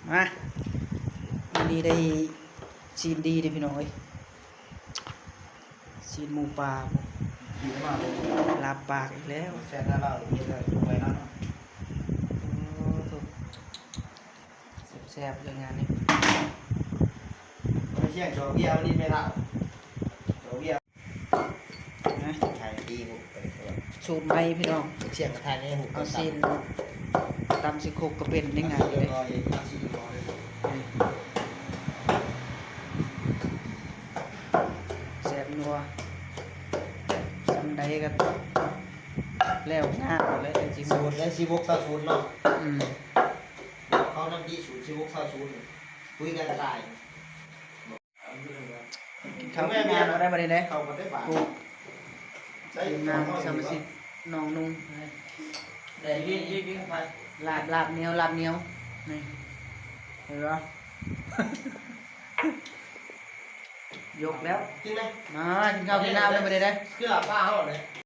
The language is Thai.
มาวันนี้ได้ซีนดีเลยพี่น้องเอ้ยซีนหมูปลาดีมากเลย ลาบปากอีกแล้ว แซ่บหน้าเราเยอะเลยไปนะ แซ่บๆเรื่องงานนี้ ไม่เชี่ยงโจเบี้ยวนี่ไม่เล่าโจเบี้ยว นะ ไทยดีหุบไปตัว สูตรใหม่พี่น้อง เชี่ยงไทยนี่หุบ เอาซีนตำสิโคกกระเป็นได้ไงเลย รอเองอาชีพรอเลย แซ่บนัวจำได้กันแล้วงานหมดเลยจริง สูตรและชีวกซาซูนเนาะ อืม เขานำดีสูตรชีวกซาซูนคุยกันได้ กินข้าวกินน้ำมาได้มาได้ไหน เข้ากันได้ป่ะ กูกินน้ำสามสิบน้องนุ่งได้ยี่ไปลาบเหนียวนี่เห็นปะ ยกแล้ว จริงไหม มากินข้าวกินน้ำได้มาได้ไหน คือหลับป้าเขาเลย